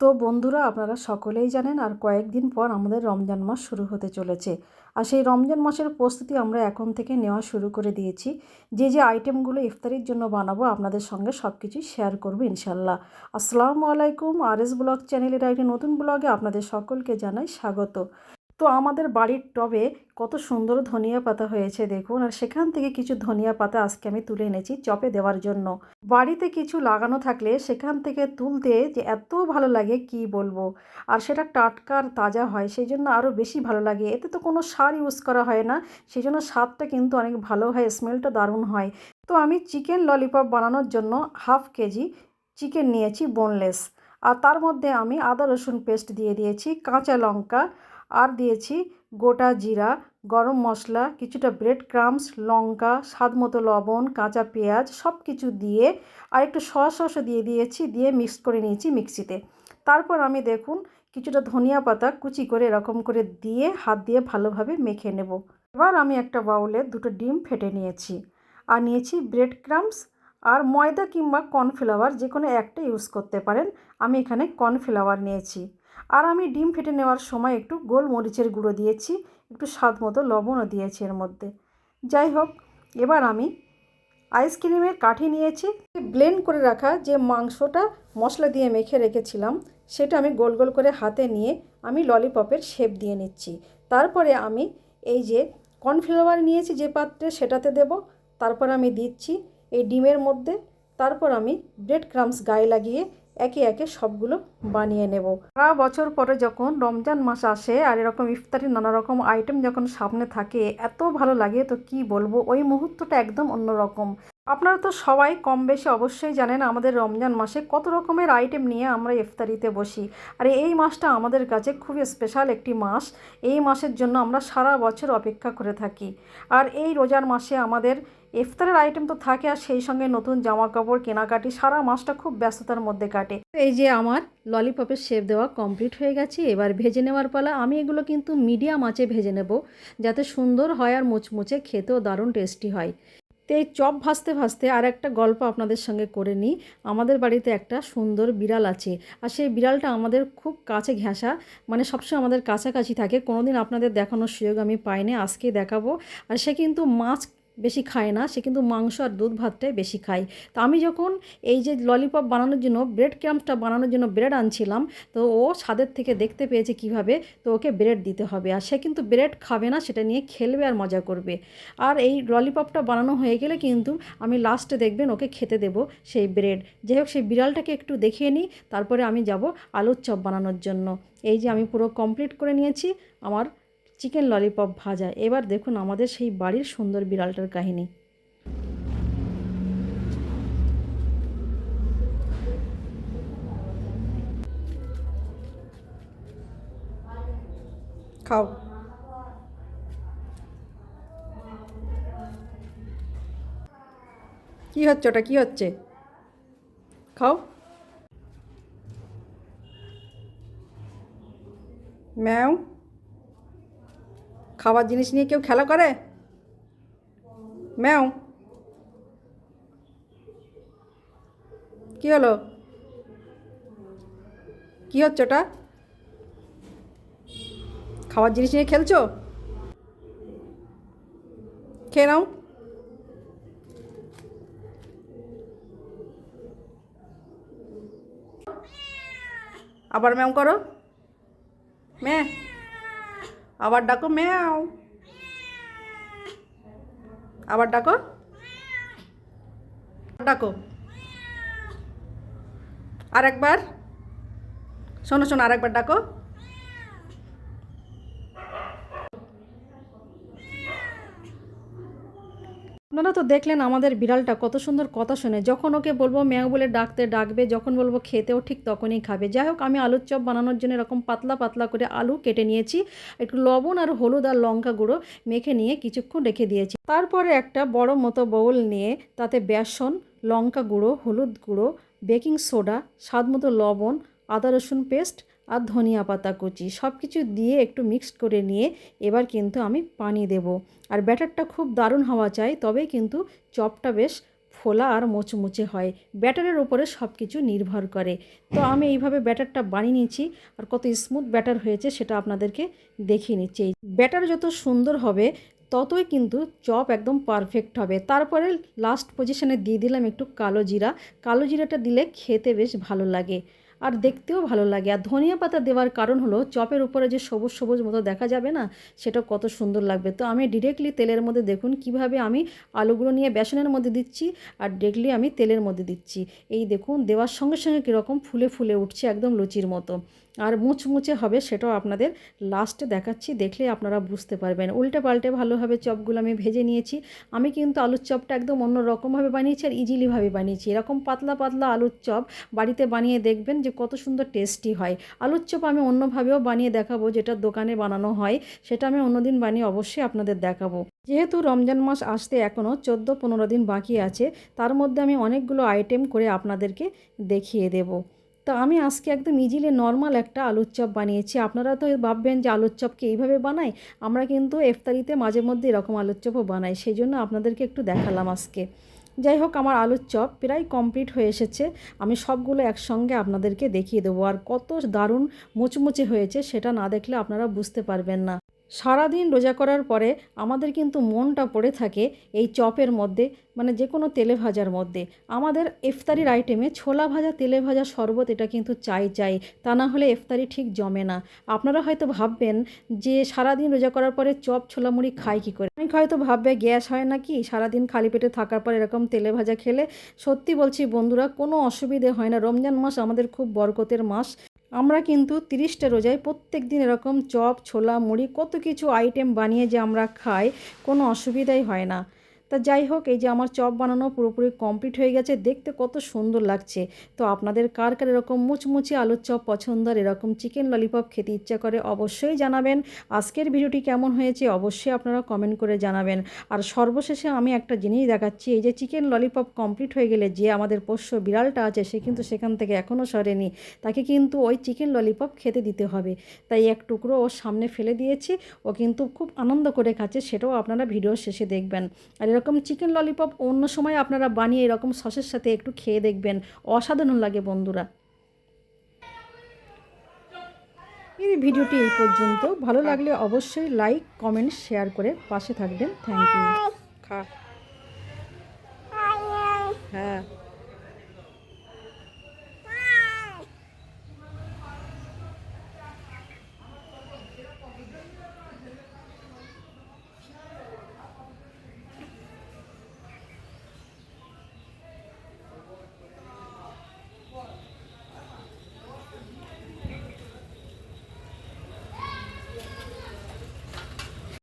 তো বন্ধুরা, আপনারা সকলেই জানেন আর কয়েকদিন পর আমাদের রমজান মাস শুরু হতে চলেছে। আর সেই রমজান মাসের প্রস্তুতি আমরা এখন থেকে নেওয়া শুরু করে দিয়েছি। যে আইটেমগুলো ইফতারির জন্য বানাবো আপনাদের সঙ্গে সব কিছুই শেয়ার করবো ইনশাল্লাহ। আসসালামু আলাইকুম, RS ব্লগ চ্যানেলের একটি নতুন ব্লগে আপনাদের সকলকে জানাই স্বাগত। তো আমাদের বাড়ির টবে কত সুন্দর ধনিয়া পাতা হয়েছে দেখুন, আর সেখান থেকে কিছু ধনিয়া পাতা আজকে আমি তুলে এনেছি চপে দেওয়ার জন্য। বাড়িতে কিছু লাগানো থাকলে সেখান থেকে তুলতে যে এত ভালো লাগে কি বলবো। আর সেটা টাটকা আর তাজা হয়, সেই জন্য আরও বেশি ভালো লাগে। এতে তো কোনো সার ইউজ করা হয় না, সেই জন্য স্বাদটা কিন্তু অনেক ভালো হয়, স্মেলটা দারুণ হয়। তো আমি চিকেন ললিপপ বানানোর জন্য 1/2 কেজি চিকেন নিয়েছি বোনলেস। আর তার মধ্যে আমি আদা রসুন পেস্ট দিয়ে দিয়েছি, কাঁচা লঙ্কা, আর দিয়েছি গোটা জিরা, গরম মশলা, কিছুটা ব্রেড ক্রাম্বস, লঙ্কা, স্বাদ মতো লবণ, কাঁচা পেঁয়াজ সব কিছু দিয়ে আর একটু সসও দিয়ে দিয়েছি, দিয়ে মিক্স করে নিয়েছি মিক্সিতে। তারপর আমি দেখুন কিছুটা ধনিয়া পাতা কুচি করে এরকম করে দিয়ে হাত দিয়ে ভালোভাবে মেখে নেব। এবার আমি একটা বাউলে 2টো ডিম ফেটে নিয়েছি, আর নিয়েছি ব্রেড ক্রাম্বস আর ময়দা কিংবা কর্নফ্লাওয়ার যে কোনো একটা ইউজ করতে পারেন। আমি এখানে কর্নফ্লাওয়ার নিয়েছি। আর আমি ডিম ফেটে নেওয়ার সময় একটু গোলমরিচের গুঁড়ো দিয়েছি, একটু স্বাদ মতো লবণও দিয়েছি এর মধ্যে। যাই হোক, এবার আমি আইসক্রিমের কাঠি নিয়েছি, ব্লেন্ড করে রাখা যে মাংসটা মশলা দিয়ে মেখে রেখেছিলাম সেটা আমি গোল গোল করে হাতে নিয়ে আমি ললিপপের শেপ দিয়ে নিচ্ছি। তারপরে আমি এই যে কর্নফ্লাওয়ার নিয়েছি যে পাত্রে সেটাতে দেব, তারপর আমি দিচ্ছি এই ডিমের মধ্যে, তারপর আমি ব্রেড ক্রাম্বস গায়ে লাগিয়ে একে একে সবগুলো বানিয়ে নেব। সারা বছর পরে যখন রমজান মাস আসে আর এরকম ইফতারি নানা রকম আইটেম যখন সামনে থাকে এত ভালো লাগে, তো কি বলবো, ওই মুহূর্তটা একদম অন্যরকম। আপনারা তো সবাই কম বেশি অবশ্যই জানেন আমাদের রমজান মাসে কত রকমের আইটেম নিয়ে আমরা ইফতারিতে বসি। আর এই মাসটা আমাদের কাছে খুবই স্পেশাল একটি মাস। এই মাসের জন্য আমরা সারা বছর অপেক্ষা করে থাকি। আর এই রোজার মাসে আমাদের ইফতারের আইটেম তো থাকে, আর সেই সঙ্গে নতুন জামা কাপড় কেনাকাটি, সারা মাসটা খুব ব্যস্ততার মধ্যে কাটে। এই যে আমার ললিপপের শেপ দেওয়া কমপ্লিট হয়ে গেছে, এবার ভেজে নেওয়ার পালা। আমি এগুলো কিন্তু মিডিয়াম আঁচে ভেজে নেব, যাতে সুন্দর হয় আর মুচমুচে খেতেও দারুণ টেস্টি হয়। তো এই চপ ভাজতে ভাজতে আর একটা গল্প আপনাদের সঙ্গে করে নিই। আমাদের বাড়িতে একটা সুন্দর বিড়াল আছে, আর সেই বিড়ালটা আমাদের খুব কাছে ঘেঁষা, মানে সবসময় আমাদের কাছাকাছি থাকে। কোনোদিন আপনাদের দেখানোর সুযোগ আমি পাইনি, আজকে দেখাবো। আর সে কিন্তু মাছ বেশি খায় না, সে কিন্তু মাংস আর দুধ ভাতটাই বেশি খায়। তো আমি যখন এই যে ললিপপ বানানোর জন্য ব্রেড ক্রাম্বসটা বানানোর জন্য ব্রেড আনছিলাম, তো ও ছাদের থেকে দেখতে পেয়েছে কিভাবে, তো ওকে ব্রেড দিতে হবে। আর সে কিন্তু ব্রেড খাবে না, সেটা নিয়ে খেলবে আর মজা করবে। আর এই ললিপপটা বানানো হয়ে গেলে কিন্তু আমি লাস্টে দেখবেন ওকে খেতে দেব সেই ব্রেড। যাই হোক, সেই বিড়ালটাকে একটু দেখিয়ে নিই, তারপরে আমি যাব আলুর চপ বানানোর জন্য। এই যে আমি পুরো কমপ্লিট করে নিয়েছি আমার চিকেন ললিপপ ভাজা। এবার দেখুন আমাদের সেই বাড়ির সুন্দর বিড়ালটার কাহিনী। খাও। কি হচ্ছে ওটা, কি হচ্ছে? খাও। ম্যাও। খাবার জিনিস নিয়ে কেউ খেলা করে? ম্যাও। কি হলো? কি হচ্ছে ওটা? খাবার জিনিস নিয়ে খেলছো? খেয়ে নাও। আবার ম্যাও করো। ম্যা। আবার ডাকো ম্যাও। আবার ডাকো। ডাকো। আর একবার। শোনো শোনো, আর একবার ডাকো। আপনারা তো দেখলেন আমাদের বিড়ালটা কত সুন্দর কথা শোনে। যখন ওকে বলবো ম্যাও বলে ডাকতে ডাকবে, যখন বলবো খেতেও ঠিক তখনই খাবে। যাই হোক, আমি আলুর চপ বানানোর জন্য এরকম পাতলা পাতলা করে আলু কেটে নিয়েছি, একটু লবণ আর হলুদ আর লঙ্কা গুঁড়ো মেখে নিয়ে কিছুক্ষণ রেখে দিয়েছি। তারপরে একটা বড় মতো বাউল নিয়ে তাতে বেসন, লঙ্কা গুঁড়ো, হলুদ গুঁড়ো, বেকিং সোডা, স্বাদ মতো লবণ, আদা রসুন পেস্ট আর ধনিয়া পাতা কুচি সব কিছু দিয়ে একটু মিক্সড করে নিয়ে এবার কিন্তু আমি পানি দেব। আর ব্যাটারটা খুব দারুণ হওয়া চাই, তবেই কিন্তু চপটা বেশ ফোলা আর মোচমুচে হয়। ব্যাটারের উপরে সব কিছু নির্ভর করে। তো আমি এইভাবে ব্যাটারটা বানিয়ে নিয়েছি আর কত স্মুথ ব্যাটার হয়েছে সেটা আপনাদেরকে দেখিয়ে নিচ্ছি। ব্যাটার যত সুন্দর হবে ততই কিন্তু চপ একদম পারফেক্ট হবে। তারপরে লাস্ট পজিশনে দিয়ে দিলাম একটু কালো জিরা। কালো জিরাটা দিলে খেতে বেশ ভালো লাগে আর দেখতেও ভালো লাগে। আর ধনিয়া পাতা দেওয়ার কারণ হলো চপের উপরে যে সবুজ সবুজ মতো দেখা যাবে না, সেটা কত সুন্দর লাগবে। তো আমি ডিরেক্টলি তেলের মধ্যে দেখুন কিভাবে আমি আলুগুলো নিয়ে বেসনের মধ্যে দিচ্ছি আর ডিরেক্টলি আমি তেলের মধ্যে দিচ্ছি। এই দেখুন দেওয়ার সঙ্গে সঙ্গে কীরকম ফুলে ফুলে উঠছে একদম লুচির মতো। আর মুচমুচে হবে সেটাও আপনাদের লাস্টে দেখাচ্ছি, দেখলে আপনারা বুঝতে পারবেন। উল্টে পাল্টে ভালোভাবে চপগুলো আমি ভেজে নিয়েছি। আমি কিন্তু আলুর চপটা একদম অন্য রকমভাবে বানিয়েছি আর ইজিলিভাবে বানিয়েছি। এরকম পাতলা পাতলা আলুর চপ বাড়িতে বানিয়ে দেখবেন যে কত সুন্দর টেস্টি হয়। আলুর চপ আমি অন্যভাবেও বানিয়ে দেখাবো, যেটা দোকানে বানানো হয় সেটা আমি অন্যদিন বানিয়ে অবশ্যই আপনাদের দেখাবো। যেহেতু রমজান মাস আসতে এখনও 14-15 দিন বাকি আছে, তার মধ্যে আমি অনেকগুলো আইটেম করে আপনাদেরকে দেখিয়ে দেব। তো আমি আজকে একদম ইজিলি নর্মাল একটা আলুর চপ বানিয়েছি। আপনারা তো ভাববেন যে আলুর চপকে এইভাবে বানাই, আমরা কিন্তু ইফতারিতে মাঝে মধ্যে এরকম আলুর চপও বানাই, সেই জন্য আপনাদেরকে একটু দেখালাম আজকে। যাই হোক, আমার আলুর চপ প্রায় কমপ্লিট হয়ে এসেছে। আমি সবগুলো একসঙ্গে আপনাদেরকে দেখিয়ে দেবো। আর কত দারুণ মুচমুচে হয়েছে সেটা না দেখলে আপনারা বুঝতে পারবেন না। সারাদিন রোজা করার পরে আমাদের কিন্তু মনটা পড়ে থাকে এই চপের মধ্যে, মানে যে কোনো তেলে ভাজার মধ্যে। আমাদের ইফতারির আইটেমে ছোলা ভাজা, তেলে ভাজা, শরবত এটা কিন্তু চাই, তা না হলে ইফতারি ঠিক জমে না। আপনারা হয়তো ভাববেন যে সারাদিন রোজা করার পরে চপ ছোলা মুড়ি খাই কী করে। অনেক হয়তো ভাববে গ্যাস হয় নাকি সারাদিন খালি পেটে থাকার পর এরকম তেলে ভাজা খেলে। সত্যি বলছি বন্ধুরা, কোনো অসুবিধে হয় না। রমজান মাস আমাদের খুব বরকতের মাস। আমরা কিন্তু 30টা রোজায় প্রত্যেক দিন এরকম চপ ছোলা মুড়ি কত কিছু আইটেম বানিয়ে যে আমরা খাই, কোনো অসুবিধাই হয় না। তা যাই হোক, এই যে আমার চপ বানানো পুরোপুরি কমপ্লিট হয়ে গেছে, দেখতে কত সুন্দর লাগছে। তো আপনাদের কার কার এরকম মুচমুচে আলুর চপ পছন্দ আর এরকম চিকেন ললিপপ খেতে ইচ্ছা করে অবশ্যই জানাবেন। আজকের ভিডিওটি কেমন হয়েছে অবশ্যই আপনারা কমেন্ট করে জানাবেন। আর সর্বশেষে আমি একটা জিনিস দেখাচ্ছি, এই যে চিকেন ললিপপ কমপ্লিট হয়ে গেলে যে আমাদের পোষ্য বিড়ালটা আছে সে কিন্তু সেখান থেকে এখনও সরেনি, তাকে কিন্তু ওই চিকেন ললিপপ খেতে দিতে হবে। তাই এক টুকরো ওর সামনে ফেলে দিয়েছি, ও কিন্তু খুব আনন্দ করে খাচ্ছে, সেটাও আপনারা ভিডিওর শেষে দেখবেন। আর এরকম চিকেন ললিপপ অন্য সময় আপনারা বানিয়ে এরকম সসের সাথে একটু খেয়ে দেখবেন, অসাধারণ লাগে বন্ধুরা। এই ভিডিওটি এই পর্যন্ত। ভালো লাগলে অবশ্যই লাইক কমেন্ট শেয়ার করে পাশে থাকবেন। Thank you. খা। হ্যাঁ।